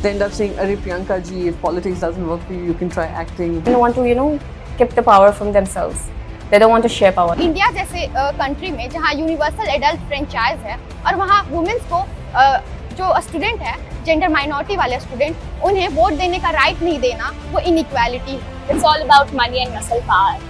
They end up saying, "Arey Priyanka ji, if politics doesn't work for you, you can try acting." They want to, keep the power from themselves. They don't want to share power. India जैसे country में जहाँ universal adult franchise है और वहाँ women's को जो student है, gender minority वाले स्टूडेंट, उन्हें वोट देने का राइट नहीं देना, वो इनइक्वालिटी है. It's all about money and muscle power.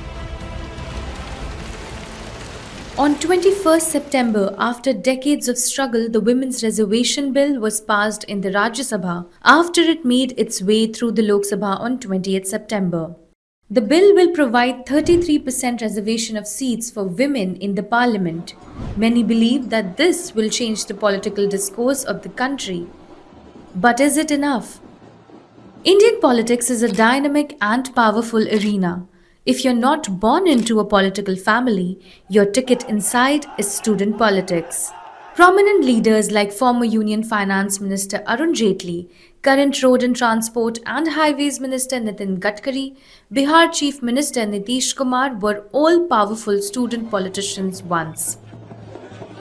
On 21st September, after decades of struggle, the Women's Reservation Bill was passed in the Rajya Sabha after it made its way through the Lok Sabha on 20th September. The bill will provide 33% reservation of seats for women in the parliament. Many believe that this will change the political discourse of the country. But is it enough? Indian politics is a dynamic and powerful arena. If you're not born into a political family, your ticket inside is student politics. Prominent leaders like former Union Finance Minister Arun Jaitley, current Road and Transport and Highways Minister Nitin Gadkari, Bihar Chief Minister Nitish Kumar were all powerful student politicians once.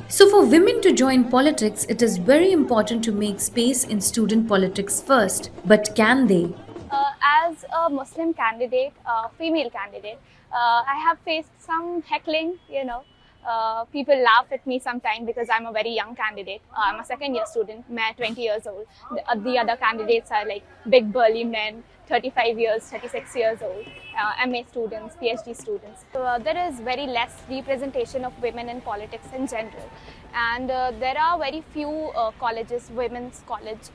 So for women to join politics, it is very important to make space in student politics first. But can they? As a Muslim candidate, female candidate, I have faced some heckling, people laugh at me sometimes because I'm a very young candidate. I'm a second year student, I'm 20 years old. The other candidates are like big burly men, 35 years, 36 years old, MA students, PhD students. So, there is very less representation of women in politics in general. And there are very few colleges, women's college,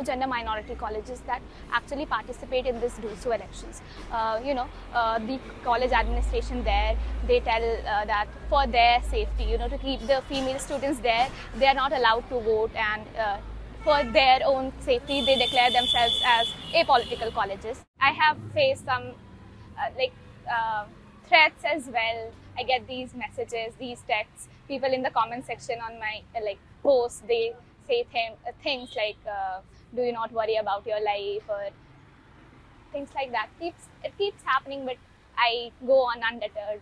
gender minority colleges that actually participate in this DUSU elections. The college administration there, they tell that for their safety, to keep the female students there, they are not allowed to vote, and for their own safety, they declare themselves as apolitical colleges. I have faced some threats as well. I get these messages, these texts. People in the comment section on my posts, they say things like, "Do you not worry about your life?" or things like that. It keeps happening, but I go on undeterred.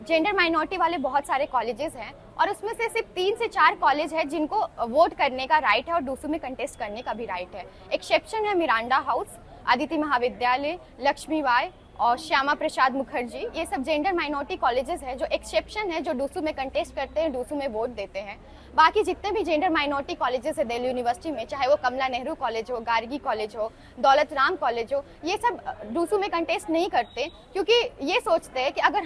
Gender minority वाले बहुत सारे colleges हैं और उसमें से सिर्फ 3 से 4 college है जिनको वोट करने का राइट है और डूसू में कंटेस्ट करने का भी राइट है. एक्सेप्शन है मिरांडा हाउस, आदित्य महाविद्यालय, लक्ष्मीबाई और श्यामा प्रसाद मुखर्जी. ये सब जेंडर माइनॉरिटी कॉलेजेस है जो एक्सेप्शन है, जो डूसू में कंटेस्ट करते हैं, डूसू में वोट देते हैं. बाकी जितने भी जेंडर माइनॉरिटी कॉलेजेस है दिल्ली यूनिवर्सिटी में, चाहे वो कमला नेहरू कॉलेज हो, गार्गी कॉलेज हो, दौलत राम कॉलेज हो, ये सब डूसू में कंटेस्ट नहीं करते क्योंकि ये सोचते हैं कि अगर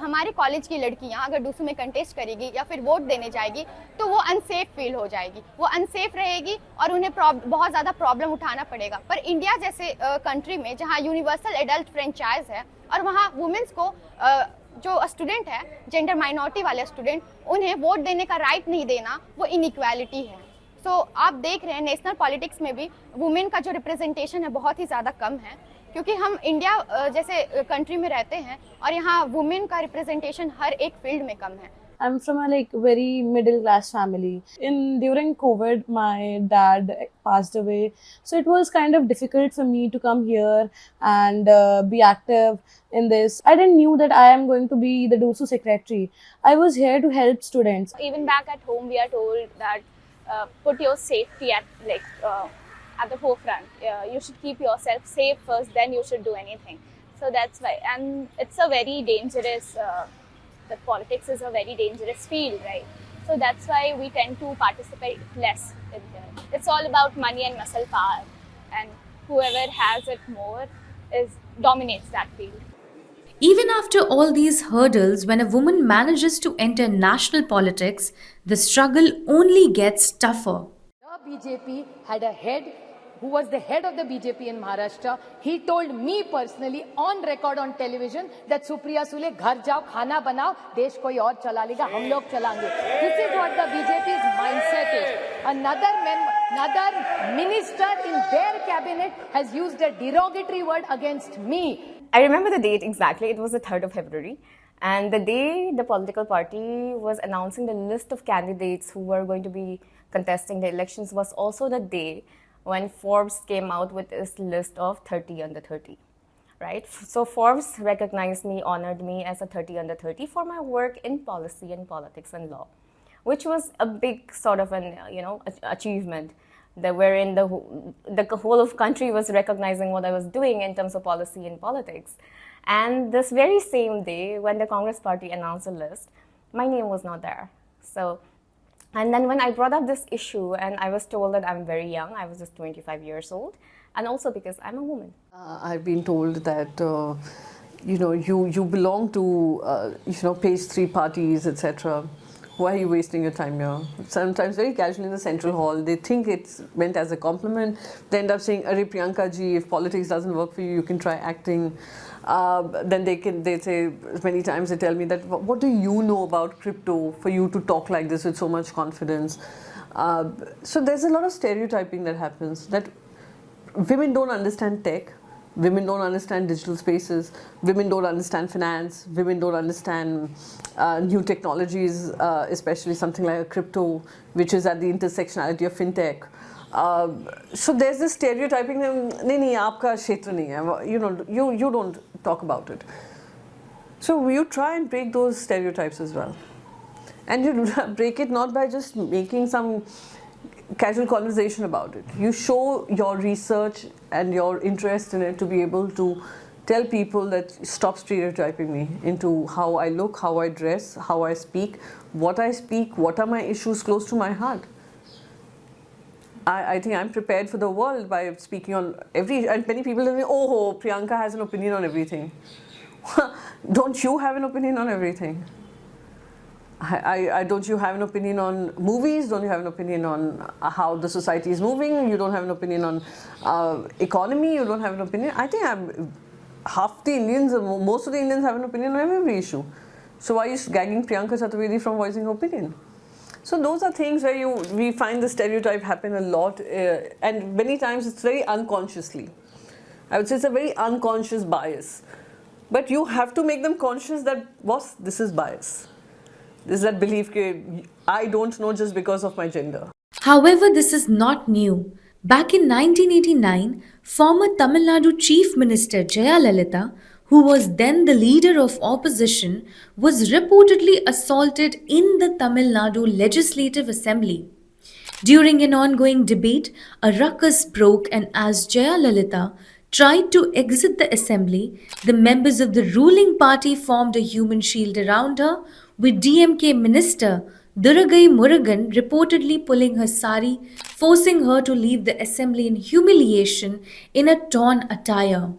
हमारे कॉलेज की लड़कियां अगर डूसू में कंटेस्ट करेगी या फिर वोट देने जाएगी तो वो अनसेफ फील हो जाएगी, वो अनसेफ रहेगी और उन्हें बहुत ज़्यादा प्रॉब्लम उठाना पड़ेगा. पर इंडिया जैसे कंट्री में जहाँ यूनिवर्सल एडल्ट फ्रेंचाइज है और वहाँ वुमेन्स को जो स्टूडेंट है, जेंडर माइनॉरिटी वाले स्टूडेंट, उन्हें वोट देने का राइट नहीं देना, वो इनइक्वालिटी है. सो आप देख रहे हैं नेशनल पॉलिटिक्स में भी वुमेन का जो रिप्रेजेंटेशन है बहुत ही ज़्यादा कम है क्योंकि हम इंडिया जैसे कंट्री में रहते हैं और यहाँ वुमेन का रिप्रेजेंटेशन हर एक फील्ड में कम है. I'm from a very middle class family. During COVID, my dad passed away, so it was kind of difficult for me to come here and be active in this. I didn't knew that I am going to be the DUSU secretary. I was here to help students. Even back at home, we are told that put your safety at the forefront. You should keep yourself safe first, then you should do anything. So that's why, and it's a very dangerous. That politics is a very dangerous field, right? So that's why we tend to participate less in here. It's all about money and muscle power, and whoever has it more dominates that field. Even after all these hurdles, when a woman manages to enter national politics, the struggle only gets tougher. The BJP had a head who was the head of the BJP in Maharashtra. He told me personally on record on television that Supriya Sule, घर जाओ, खाना बनाओ, देश कोई और चला लेगा, हम लोग चलाएंगे. This is what the BJP's mindset is. Another minister in their cabinet has used a derogatory word against me. I remember the date exactly. It was the 3rd of February. And the day the political party was announcing the list of candidates who were going to be contesting the elections was also the day when Forbes came out with this list of 30 under 30, right? So Forbes recognized me, honored me as a 30 under 30 for my work in policy and politics and law, which was a big sort of an, achievement. wherein the whole of country was recognizing what I was doing in terms of policy and politics. And this very same day, when the Congress party announced a list, my name was not there. So, and then when I brought up this issue, and I was told that I'm very young, I was just 25 years old, and also because I'm a woman. I've been told that you belong to page 3 parties, etc. Why are you wasting your time here? Sometimes very casually in the central hall, they think it's meant as a compliment. They end up saying, "Arey Priyanka ji, if politics doesn't work for you, you can try acting." Then they say many times, they tell me that, "What do you know about crypto for you to talk like this with so much confidence?" So there's a lot of stereotyping that happens, that women don't understand tech, women don't understand digital spaces, women don't understand finance, women don't understand new technologies, especially something like a crypto, which is at the intersectionality of fintech. So there's this stereotyping, nahi, aapka kshetra nahi hai, you don't talk about it. So you try and break those stereotypes as well. And you break it not by just making some casual conversation about it. You show your research and your interest in it to be able to tell people that stop stereotyping me into how I look, how I dress, how I speak, what are my issues close to my heart. I think I'm prepared for the world by speaking on and many people say, "Oh, Priyanka has an opinion on everything." Don't you have an opinion on everything? Don't you have an opinion on movies? Don't you have an opinion on how the society is moving? You don't have an opinion on economy? You don't have an opinion? I think half the Indians, most of the Indians have an opinion on every issue. So why are you gagging Priyanka Chaturvedi from voicing her opinion? So those are things where we find the stereotype happen a lot, and many times it's very unconsciously. I would say it's a very unconscious bias. But you have to make them conscious that, boss, this is bias. There's that belief that I don't know just because of my gender. However, this is not new. Back in 1989, former Tamil Nadu Chief Minister Jayalalitha, who was then the leader of opposition, was reportedly assaulted in the Tamil Nadu Legislative Assembly. During an ongoing debate, a ruckus broke, and as Jayalalitha tried to exit the assembly, the members of the ruling party formed a human shield around her, with DMK Minister Duragai Murugan reportedly pulling her sari, forcing her to leave the assembly in humiliation in a torn attire.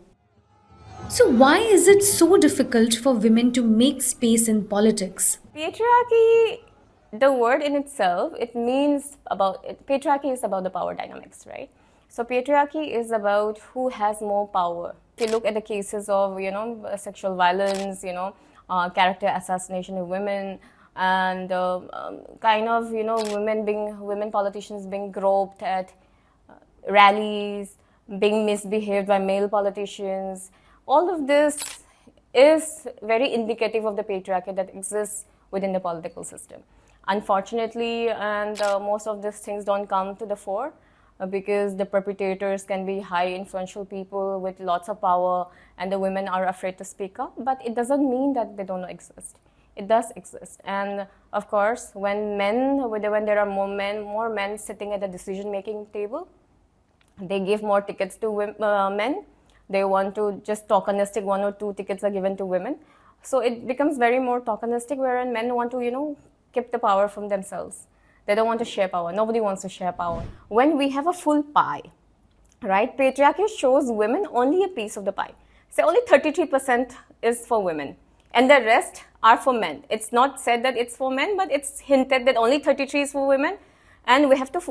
So, why is it so difficult for women to make space in politics? Patriarchy, the word in itself, patriarchy is about the power dynamics, right? So patriarchy is about who has more power. If you look at the cases of, sexual violence, character assassination of women, and women politicians being groped at rallies, being misbehaved by male politicians. All of this is very indicative of the patriarchy that exists within the political system. Unfortunately, and most of these things don't come to the fore because the perpetrators can be high influential people with lots of power, and the women are afraid to speak up. But it doesn't mean that they don't exist. It does exist. And of course, when there are more men sitting at the decision-making table, they give more tickets to men. They want to just tokenistic, 1 or 2 tickets are given to women. So it becomes very more tokenistic, wherein men want to, keep the power from themselves. They don't want to share power. Nobody wants to share power. When we have a full pie, right, patriarchy shows women only a piece of the pie. So only 33% is for women, and the rest are for men. It's not said that it's for men, but it's hinted that only 33 is for women, and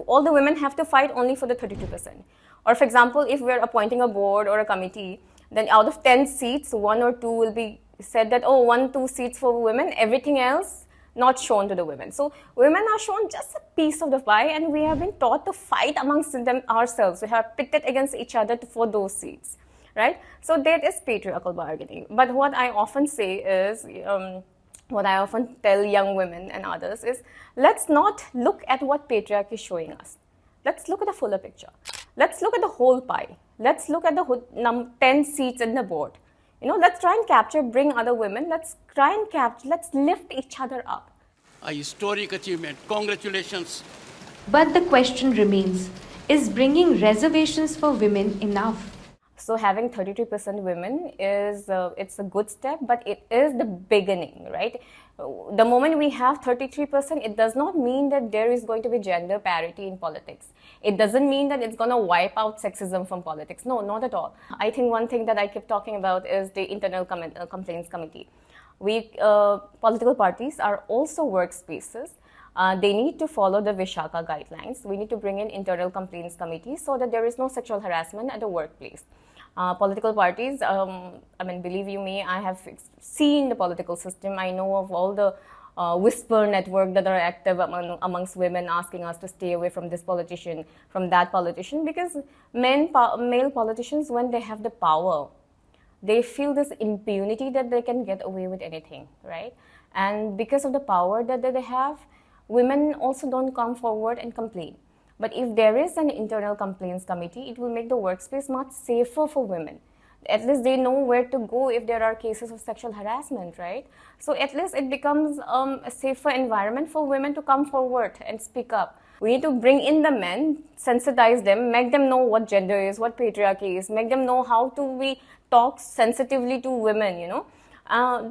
all the women have to fight only for the 32%. Or for example, if we're appointing a board or a committee, then out of 10 seats, 1 or 2 will be said that, 1, 2 seats for women, everything else not shown to the women. So women are shown just a piece of the pie, and we have been taught to fight amongst them ourselves. We have pitted against each other for those seats, right? So that is patriarchal bargaining. But what I often say is, what I often tell young women and others is, let's not look at what patriarchy is showing us. Let's look at the fuller picture. Let's look at the whole pie. Let's look at the 10 seats in the board. Let's try and bring other women. Let's lift each other up. A historic achievement. Congratulations. But the question remains, Is bringing reservations for women enough? So having 33% women is it's a good step, but it is the beginning, right? The moment we have 33%, it does not mean that there is going to be gender parity in politics. It doesn't mean that it's going to wipe out sexism from politics. No, not at all. I think one thing that I keep talking about is the internal complaints committee. Political parties are also workspaces. They need to follow the Vishaka guidelines. We need to bring in internal complaints committees so that there is no sexual harassment at the workplace. Political parties, I mean, believe you me, I have seen the political system. I know of all the whisper network that are active amongst women, asking us to stay away from this politician, from that politician, because male politicians, when they have the power, they feel this impunity that they can get away with anything, right? And because of the power that they have, women also don't come forward and complain. But if there is an internal complaints committee, it will make the workspace much safer for women. At least they know where to go if there are cases of sexual harassment, right? So at least it becomes a safer environment for women to come forward and speak up. We need to bring in the men, sensitize them, make them know what gender is, what patriarchy is, make them know how to we talk sensitively to women, you know.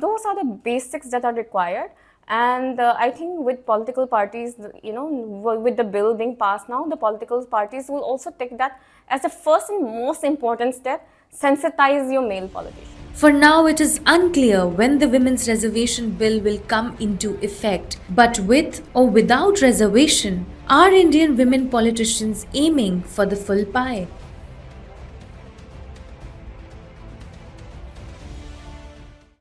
Those are the basics that are required. And I think with political parties, you know, with the bill being passed now, the political parties will also take that as the first and most important step, sensitize your male politicians. For now, it is unclear when the Women's Reservation Bill will come into effect. But with or without reservation, are Indian women politicians aiming for the full pie?